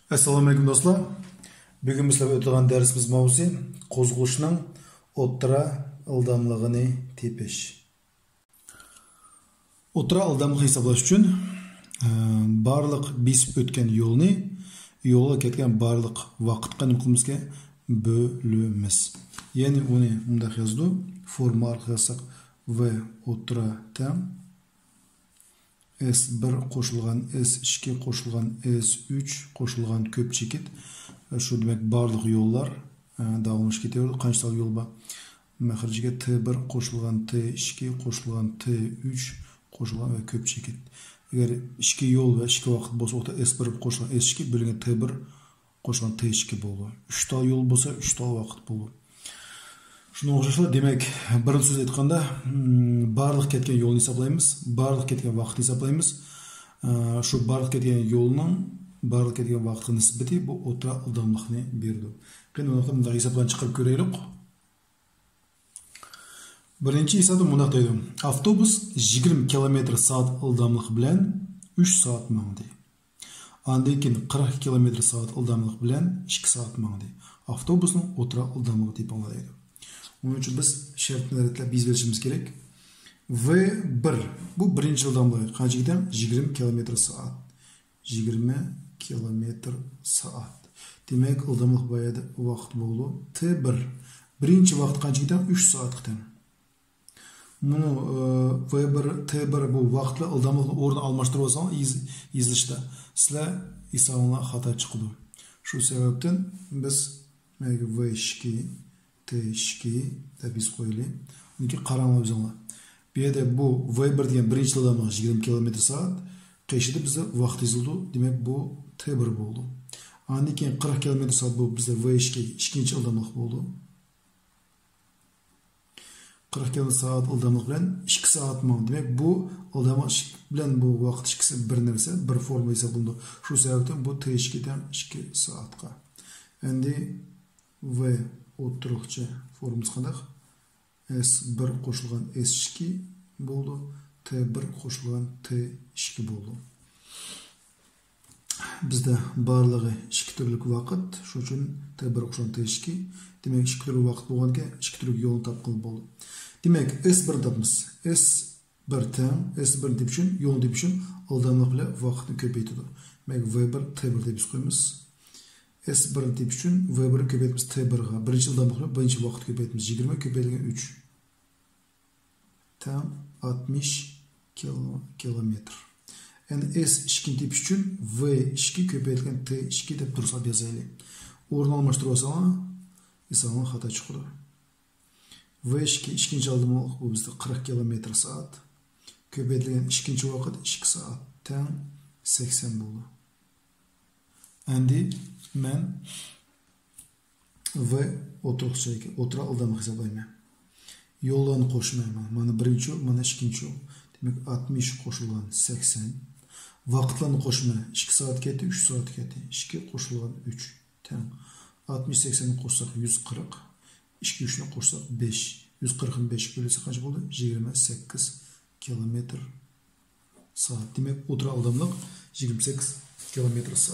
Assalamu alaikum dostlar. Bugün bizle o'tgan dersimiz mavzusi qo'zg'ushning o'ttira ildamligini tepish. O'ttira ildamlik hisoblash uchun barliq besib o'tgan yo'lga ketgan barliq vaqtga nima qilmizga bo'lamiz. Ya'ni uni bunda yozdi. Forma orqali yozsak v o'ttira teng S1 qo'shilgan S2 qo'shilgan S3 qo'shilgan ko'p chekit. Shu demak barliq yo'llar davomlashib ketaveradi. Qancha yo'l bor? Maxrijiga T1 qo'shilgan T2 qo'shilgan T3 qo'shilgan va ko'p chekit. Agar 2 yo'l va 2 vaqt bo'lsa, o'ta S1 qo'shilgan S2 bo'lgan T1 qo'shilgan T2 bo'ldi. 3 ta yo'l bo'lsa, 3 ta vaqt bo'ldi. Shuni o'xshashlar, demak, birinchi so'z aytganda, barliq ketgan yo'lni hisoblaymiz, barliq ketgan vaqtni hisoblaymiz. Shu barliq ketgan yo'lning barliq ketgan vaqtga nisbati bu o'ttira ildamlikni berdi. Qani uni hisobdan chiqarib ko'raylik. Birinchi hisobda bundaq deydi. Avtobus 20 km/s ildamlik bilan 3 soat mangdi. Ondan keyin 40 km/s ildamlik bilan 2 soat mangdi. Avtobusning o'ttira ildamligi deb o'ylaydi. Onun için biz şartlarla biz verişimiz gerek. V1 bu birinci ildamlık. Kaçı giden? 20 km/s. 20 km/s. Demek ildamlık bayağı vaqt buldu. T1 birinci vaqt kaçı giden? 3 saat giden. Bunu V1 T1 bu vaqtla ildamlıkla orada almıştırı olsan izlişte sizler hesabına hata çıkıdı. Şu sebepten biz V2 T2 da biz qo'yaylik. Uniki qaranglar bizlar. Bu yerda bu V1 degan birinchi ildamlik 20 km/s. Qishida bizda vaqt yozildi. Demak bu T1 bo'ldi. Undan keyin 40 km/s bu bizda V2 ikkinchi ildamlik bo'ldi. 40 km/s ildamlik bilan 2 soat ming. Demak bu ildamlik bilan bu vaqt ikkisi bir narsa, bir forma hisoblanadi. Shu sababdan bu T2 dan 2 soatga. Endi V o'ttiriqcha formasi qanday? S1 qo'shilgan S2 bo'ldi, T1 qo'shilgan T2 bo'ldi. Bizda barlig'i 2 turlik vaqt, shuning uchun T1 qo'shilgan T2, demak 2 turlik vaqt bo'lganda 2 turlik yo'lni topqil bo'ldi. Demak S1 debmiz. S1 teng S1 deb uchun yo'l deb uchun ildamlik bilan vaqtni ko'paytirdi. Demak V1 T1 deb qo'yamiz. S1 deb uchun V1 ko'paytimiz T1 ga. Birinchi ildamlikni birinchi vaqt ko'paytimiz 20 ko'paytilgan 3 tam 60 km. Endi S2 deb uchun V2 ko'paytilgan T2 deb tursa yozaylik. O'rni almashtirib olsam, hisobim xato chiqadi. V2 ikkinchi ildamlik bu bizda 40 km/s. Ko'paytilgan ikkinchi vaqt 2 soat tam 80 bo'ldi. Endi men V o'ttira ildamlik hisoblayman. Yo'llarni qo'shmayman. Mana birinchi yo'l, mana ikkinchi yo'l. Demak 60 qo'shilgan 80. Vaqtlarni qo'shma 2 soat ketdi, 3 soat ketdi. 2 qo'shilgan 3 teng. 60 80 ni qo'shsak 140. 2 3 ni qo'shsak 5. 145 bo'lsa qancha bo'ldi? 28 km/s. Demak o'ttira ildamlik 28 km/s.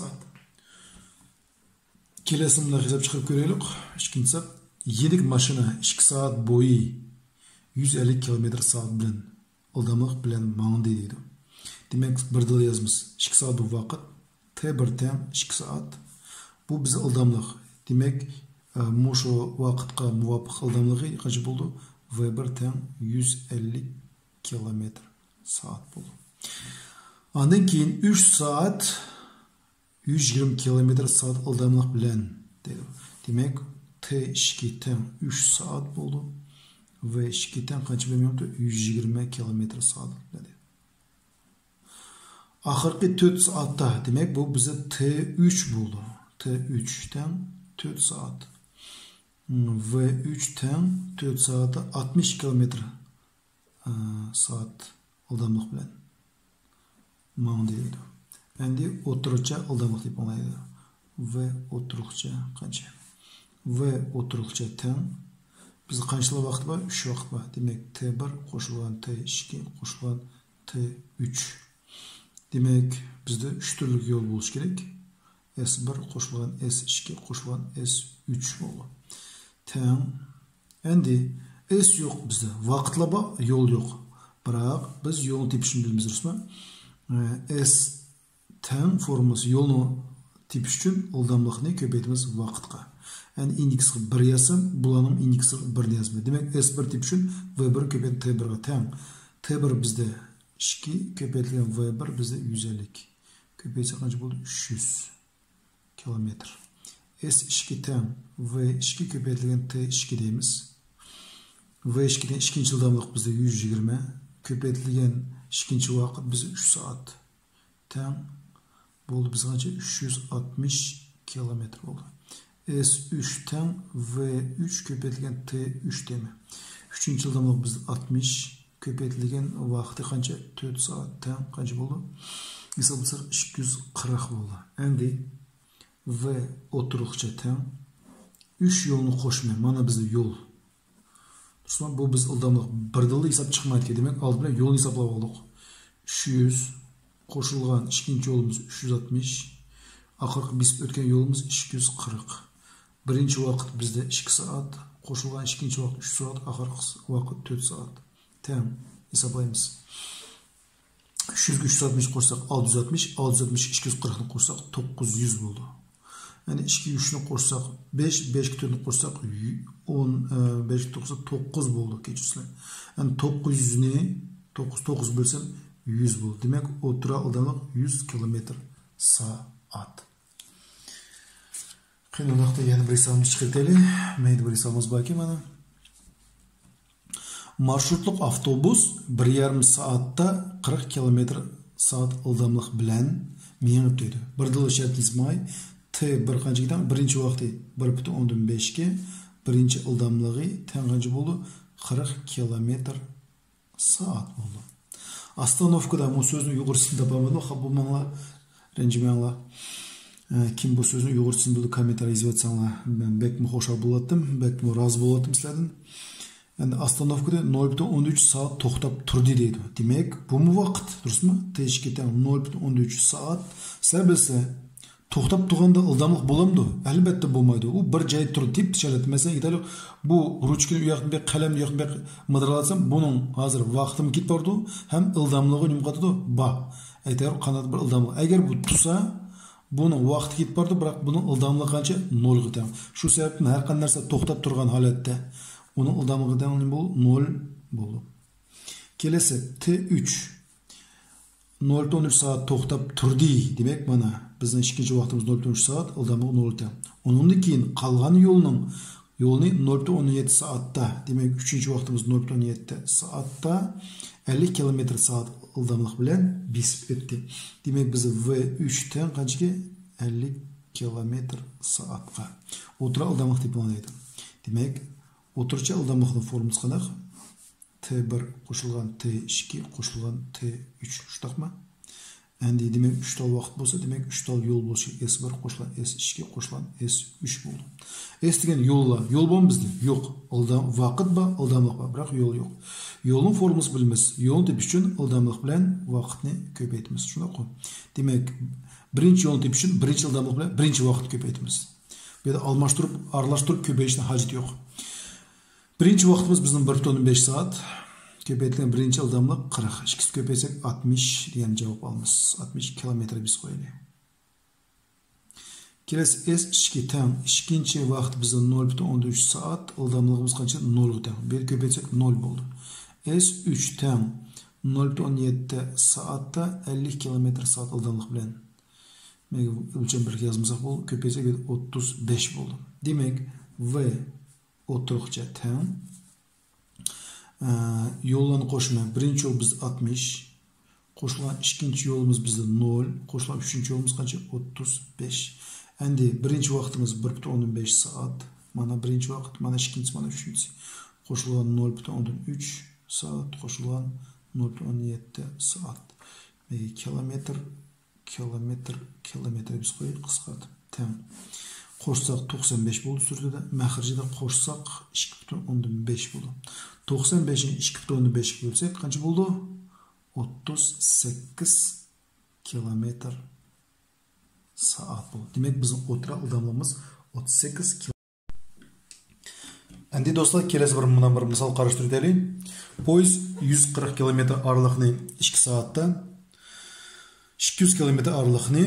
Kelesini hisob chiqarib ko'raylik. Ikkinchi hisob 7 mashina 2 soat bo'yi 150 km/s bilan ildamlik bilan mangdi deydi. Demak, bir dil yozamiz. 2 soat bu vaqt, T1 teng 2 soat. Bu biz ildamlik. Demak, mushu vaqtga muvofiq ildamligi qancha bo'ldi? V1 teng 150 km/s bo'ldi. Ondan keyin 3 soat 120 km/s ildamlik bilan deydi. Demak, T2 teng 3 soat bo'ldi. V2 teng qancha bo'lmoqda? 120 km/s dedi. Oxirgi 4 soatda, demak, bu bizda T3 bo'ldi. T3 teng 4 soat. V3 teng 4 soatda 60 km/s ildamlik bilan mangdi deydi. Endi o'ttiriqcha ildamlik deb o'ylaydi. V o'ttiriqcha qancha? V o'ttiriqcha teng biz qancha vaqt bor? 3 vaqt bor. Demak T1 qo'shilgan T2 qo'shilgan T3. Demek bizde 3 türlük yol buluş gerek. S1 qo'shilgan S2 qo'shilgan S3 bo'ldi. Teng. Endi S yo'q bizda. Vaqtla bor, yo'l yo'q. Biroq biz yo'lni tepishni bilamiz, to'g'rimi? S teng formulasi yo'lni tepish uchun ildamlikni ko'paytiramiz vaqtga. Endi indeksga 1 yazsam, bularning indeksiga 1 yazma. Demak, S1 tepish uchun V1 ko'paytirib T1 ga teng. T1 bizda 2 ko'paytirilgan V1 bizda 150. Ko'paysa qancha bo'ldi? 300 kilometr. S2 teng V2 ko'paytirilgan T2 deymiz. V2 dan ikkinchi ildamlik bizda 120, ko'paytirilgan ikkinchi vaqt bizda 3 soat. Teng bo'ldi biz qancha? 360 kilometr bo'ldi. S3 teng V3 ko'paytirilgan T3 deymi. 3-chi ildamlik bizda 60, ko'paytirilgan vaqti qancha? 4 soat. Teng qancha bo'ldi? Hisoblasak 240 bo'ldi. Endi V o'tiriqcha teng 3 yo'lni qo'shma. Mana bizda yo'l. To'g'rimi? Bu biz ildamlik bir dilda hisob chiqmaydi. Demak, old bilan yo'lni hisoblab oldik. 300 qo'shilgan ikkinchi yo'limiz 360, oxirgi besib o'tgan yo'limiz 240. Birinchi vaqt bizda 2 soat, qo'shilgan ikkinchi vaqt 3 soat, oxirgi vaqt 4 soat. Teng hisoblaymiz. 300 ga 360 qo'shsak 660, 660 240 ni qo'shsak 900 bo'ldi. Yani 2 3 ni qo'shsak 5, 5 ga 4 ni qo'shsak 10, 5 ga 9 bo'ldi. Kechirsizlar. Yani 900 ni 9 bo'lsam 100 bo'ldi. Demak, o'tira ildamlik 100 km/soat. Qiyinlikda yana bir hisobni chiqaraylik. Mayda bir hisobimiz bor ekan mana. Marşrutluq avtobus 1,5 soatda 40 km/soat ildamlik bilan minib deydi. Bir dil ishlatilmay T1 qancha gidan? Birinchi vaqti 1,5 ga birinchi ildamligi teng qancha bo'ldi? 40 km/soat bo'ldi. Остановкада bu so'zni uyg'ursini topamadim. Ha bu menga ranjimanglar. Kim bu so'zni uyg'ursini bildi kommentariy yozsanglar, men bekmi xo'shal bo'ladim, bekmi rozi bo'ladim sizlardan. Yani остановкада 0,13 soat to'xtab turdi deydi. Demak, bu mu vaqt, durustmi? T2dan 0,13 soat. Sizlar bilsa, to'xtab turganda ildamlik bo'lamdi? Albatta bo'lmaydi. U bir joyda turib deb chalat. Masalan, aytaylik, bu ruchkani u yoqdan bir qalamni u yoqdan bir midralatsam, buning hozir vaqtim ketib bordi, ham ildamligi nima qiladi? Ba. Aytaylik, qanday bir ildamlik. Agar bu tursa, buning vaqti ketib bordi, biroq buning ildamligi qancha? 0 ga teng. Shu sababdan har qanday narsa to'xtab turgan holatda onun ildamligidan 0 bo'ldi. Kelasi T3 0,13 soat to'xtab turdi. Demak, mana bizning ikkinchi vaqtimiz 0,13 soat, ildamligi 0 teng. Undan keyin qolgan yo'lni 0,17 soatda, demak, uchinchi vaqtimiz 0,17 soatda 50 km/soat ildamlik bilan besib o'tdi. Demak, biz V3 teng qanchaga? 50 km/soatga. O'tira ildamlik deb o'ylaydi. Demak, o'tircha ildamlikning formulasi qanaqa? T1 qo'shilgan T2 qo'shilgan T3 shundaqmi? Endi demak 3 tal vaqt bo'lsa, demak 3 tal yo'l bo'lishi S1 qo'shilgan S2 qo'shilgan S3 bo'ldi. S degan yo'llar, yo'l bormi bizda? Yo'q. Vaqt bor, ildamlik bor, biroq yo'l yo'q. Yo'lning formulasini bilamiz. Yo'lni tepish uchun ildamlik bilan vaqtni ko'paytiramiz. Shundaqmi? Demak, birinchi yo'lni tepish uchun birinchi ildamlik bilan birinchi vaqtni ko'paytiramiz. Bu yerda almashtirib, aralashtirib ko'payishning hojati yo'q. Birinchi vaqtimiz bizning 1,5 soat. Ko'paytirilgan birinchi ildamlik 40. Ikkisi ko'paysak 60 degan javob olamiz. 60 kilometr biz qo'yaylik. Kelasi S2 teng. Ikkinchi vaqt bizning 0,13 soat, ildamligimiz qancha? 0 ga teng. Bir ko'paysak 0 bo'ldi. S3 teng. 0,17 soatda 50 km/soat ildamlik bilan. Men o'lcham bir yozmasak bo'ldi. Ko'paysak 35 bo'ldi. Demak, V o'tiriqcha teng. Yo'llarni qo'shma. Birinchi yo'l biz 60, qo'shilgan ikkinchi yo'limiz bizda 0, qo'shilgan uchinchi yo'limiz qancha? 35. Endi birinchi vaqtimiz 1,15 soat. Mana birinchi vaqt, mana ikkinchisi, mana uchinchisi. Qo'shilgan 0,13 soat, qo'shilgan 0,17 soat. Kilometr biz qo'yib qisqartib teng. Qo'shsak 95 bo'ldi surdida, maxrijida qo'shsak 2,15 bo'ldi. 95 ni 2,15 ga bo'lsak qancha bo'ldi? 38 km/soat soat bo'ladi. Demak, bizning o'tira ildamligimiz 38 km. Endi do'stlar, kelasi bir misol qarashtirib o'taylik. Poyezd 140 km oralikni 2 soatda, 200 km oralikni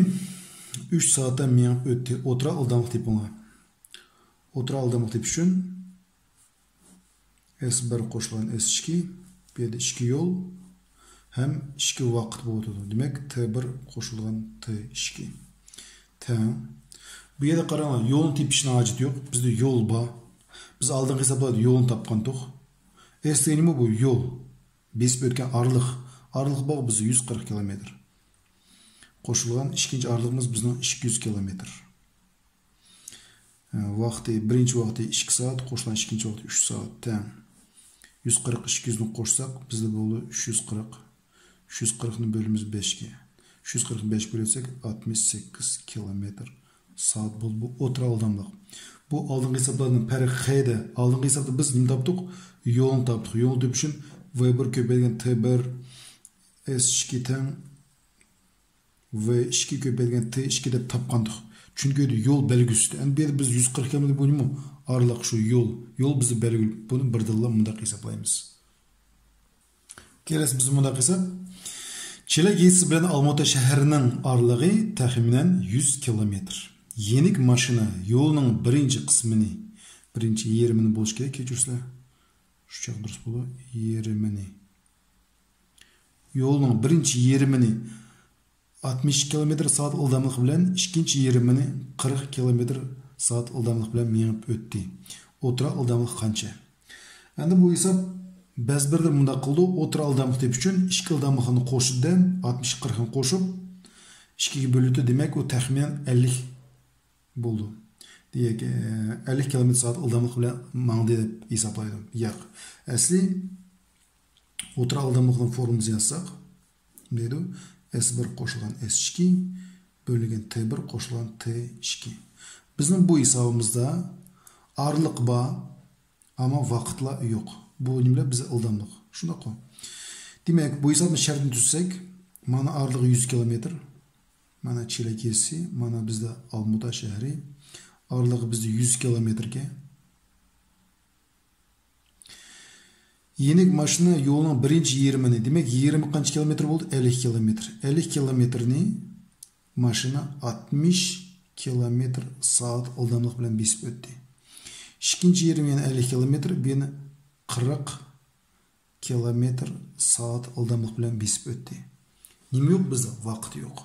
3 soatda minib o'tdi. O'tira ildamlik deb bunga. O'tira ildamlik deb uchun S1 qo'shilgan S2, bu yerda 2 yo'l ham 2 vaqt bo'ladi. Demak, T1 qo'shilgan T2. Tamam. Bu yerda qarang, yo'lni tepishning hojati yo'q. Bizda yo'l bor. Biz oldin hisoblab yo'lni topgandik. S nima bu? Yo'l. Besib o'tgan orliq. Orliq bor bizda 140 km. Qo'shilgan ikkinchi orliqimiz bizning 200 km. Vaqti, birinchi vaqti 2 soat, qo'shilgan ikkinchi vaqti 3 soat. Tamam. 140 200 ni qo'shsak, bizda bo'ldi 340. 340 ni bölümümüz 5'ge. 345 bölürsek 68 km saat bo'ldi. Bu o'tira ildamlik. Bu oldingi hisoblarning farqi. Oldingi hisobda biz nima topdik? Yo'lni topdik. Yo'l deb uchun V1 ko'paygan T1 S2 teng V2 ko'paygan T2 deb topgandik. Chunki yo'l belgisi. Endi biz 140 km bo'limi? Oraliq shu yo'l. Yo'l bizni belgili. Buni birdilla bundaq hisoblaymiz. Kelasi biz bundaq hisob. Çelak yesi bilen Almaty şəhərinin aralığı təxminən 100 km. Yenik maşına yolunun birinci qismini, birinci yerimini buluş gerek. Keçirsizler. Şu çaq dürüst bulu. Yerimini. Yolunun birinci yerimini 60 km saat ildamlıq bilen, ikinci yerimini 40 km saat ildamlıq bilen minib ötdi. O'tira ildamlıq qancha? Endi bu hesap Bəzbirdə bunda qıldı, o'tira ildamlıq deb üçün 2 ildamlığını qoşudu, 60-40'ını qoşub 2'ye bölüdü. Demek o təxminən 50 buldu. Deyək, 50 km saat ildamlıq bilen mağdı edib hesablaydım. Yox. Əsli o'tira ildamlığının formumuzu yazsaq, deydi, S1 qoşulgan S2 bölüngen T1 qoşulgan T2. Bizim bu hesabımızda aralıq var, ama vaqtlar yo'q. Bu nimle bize ildamlıq. Şuna qoy. Demek bu hesabını şərtini tütsek, mana aralığı 100 km, mana Çelak yesi, mana bizde Almaty şəhəri, aralığı bizde 100 km-ge. Yenik maşına yolunun birinci yerimini, demek 20 qancha kilometr oldu? 50 km. 50 kilometrini maşına 60 km saat ildamlıq bilen besip ötdi. İkinci yerim yani 50 km, beni 40 km saat ildamlıq bilen besip ötdi. Nima yo'q bizda? Vaqt yo'q.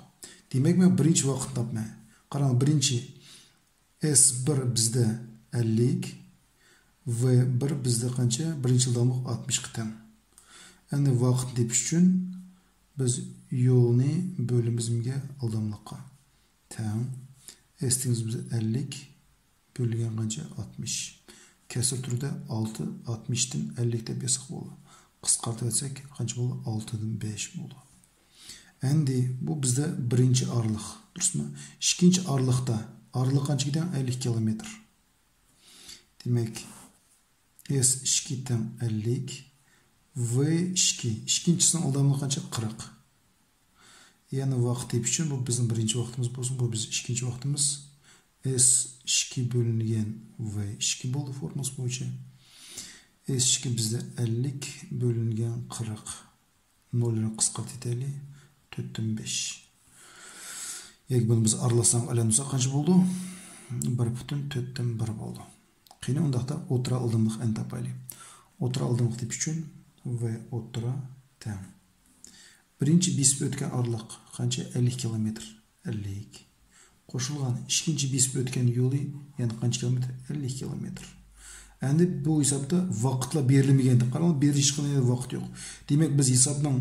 Demek men birinchi vaqt topman. Qarang, birinchi S1 bizda 50, V1 bizda qancha? Birinchi ildamlıq 60 qitam. Endi vaqt deb uchun biz yo'lni bölümümüzga ildamliqqa. Tamam. S-imiz bizda 50 bölüngen qancha? 60. Kesir türüde 6, 60'dan 50 deb yazsak bo'ldi. Qisqartib etsek qancha bo'ldi? 6dan 5 bo'ldi. Endi bu bizda birinchi araliq, durustmi? Ikkinchi araliqda araliq qancha gidan? 50 km. Demek S2 dan 50, V2 ikkinchisining ildamligi qancha? 40. Yani vaqt deb uchun bu bizning birinchi vaqtimiz bo'lsin, bu bizning ikkinchi vaqtimiz. S2 bölüngen V2 bo'ldi formulasi bo'yicha. S2 bizde 50 bölüngen 40. 0'ını qisqartaylik. 4/5. Yak bunu biz aralasam alanımıza qancha bo'ldi? 1,4/1 bo'ldi. Qiyni undaqda o'tira ildamlıq en topaylik. O'tira ildamlıq deb uchun V o'tira tam. Birinchi besib o'tgan araliq qancha? 50 km. 50. Qo'shilgan ikkinchi besib o'tgan yo'li yana qancha kilometr? 50 km. Endi bu hisobda vaqtlar berilmaganda, qarang, berish qilgan vaqt yo'q. Demak, biz hisobning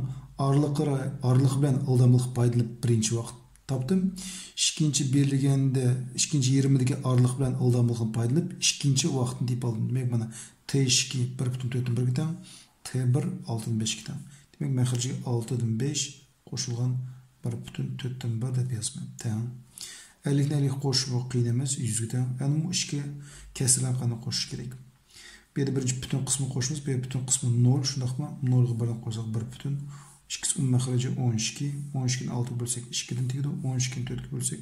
araliq bilan ildamlıq foydalanib birinchi vaqt topdim. Ikkinchi berilganda, ikkinchi yerimidagi araliq bilan ildamlikni foydalanib ikkinchi vaqtni deb oldim. Demak, mana T2 1,4/1 tang, T1 6/5 tang. Demak, men xirjiga 6/5 qo'shilgan 1,4/1 deb yozman. Tang. 50'ni 50 qo'shib qiyin emas, 100 tang. Yani bu ishga kasrlar qanday qo'shish kerak? Bu yerda birinchi butun qismini qo'shamiz, bu yerda butun qismi 0, shundaqmi? 0 ga 1 qo'ysak 1 2 maxraji 12, 12 ni 6 bölsek 2 dan tegadi, 12 ni 4 ga bölsek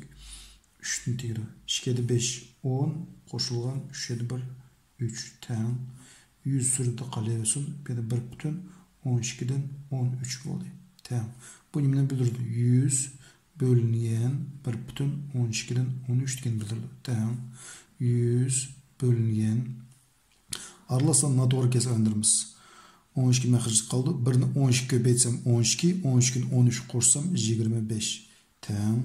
3'tün tegiri. 2'de 5, 10, qo'shilgan 3'de 1, 3 teng. 100 surati qolaversin. Bu yerda 1,12 dan 13 bo'ldi. Teng. Bu nimani bildirdi? 100 bölüngen 1,12 dan 13 degan bildirdi. Teng. 100 bölüngen aralasan noto'g'ri kesgandirmiz. 12 məxrəc qaldı. 1-ni 12 köpəytsəm 12, 12-ni 13 qoşsam 25. Teng.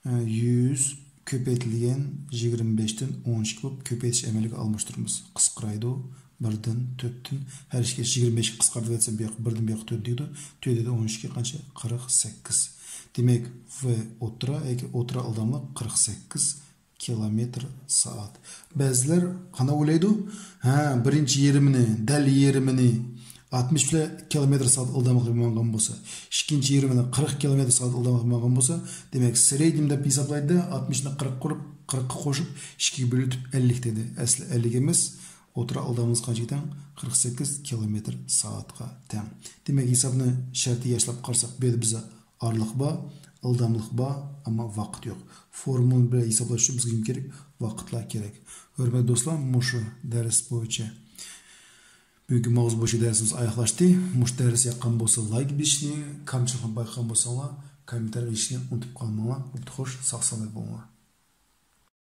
100 köpəytilgan 25-dən 12 bo'lib köpəytish əməliga almashtırmız. Qisqaraydı. 1-dən 4-dən hər ikki 25 qisqardı desəm bu yoq 1-dən bu yoq 4 deydi. 4-də 12 qancha? 48. Demek ve otura aldamlıq 48 kilometr saat. Bəziler qana olaydı? Birinci yerimini, dal yerimini 60 kilometr saat aldamlıq bilmağın bolsa, ikinci yerimini 40 kilometr saat aldamlıq bilmağın bolsa, demek sredium deb hesaplaydı, 60'ni 40 qo'yib, 40'qa qo'shib 2'ga bölütüp 50 dedi. Asli 50 emas. Otura aldığımız kaçıdan 48 kilometr saatga teng. Demek hesabını şartı yaşlap qarsak, bu bize arlık ba, ıldamlık ba, ama vaqt yok. Formunu bile hesaplash uchun bizga kim kerak? Vaqtlar kerak. Hörmətli dostlar, mushu ders bo'yicha bugungi mavzu bo'yicha darsimiz oyoqlashdi. Mush ders yoqqan bo'lsa, like berishni, kamchilikni bayqagan bo'lsanglar, kommentar berishni unutib qolmanglar. Xo'sh, sog' salomat bo'linglar.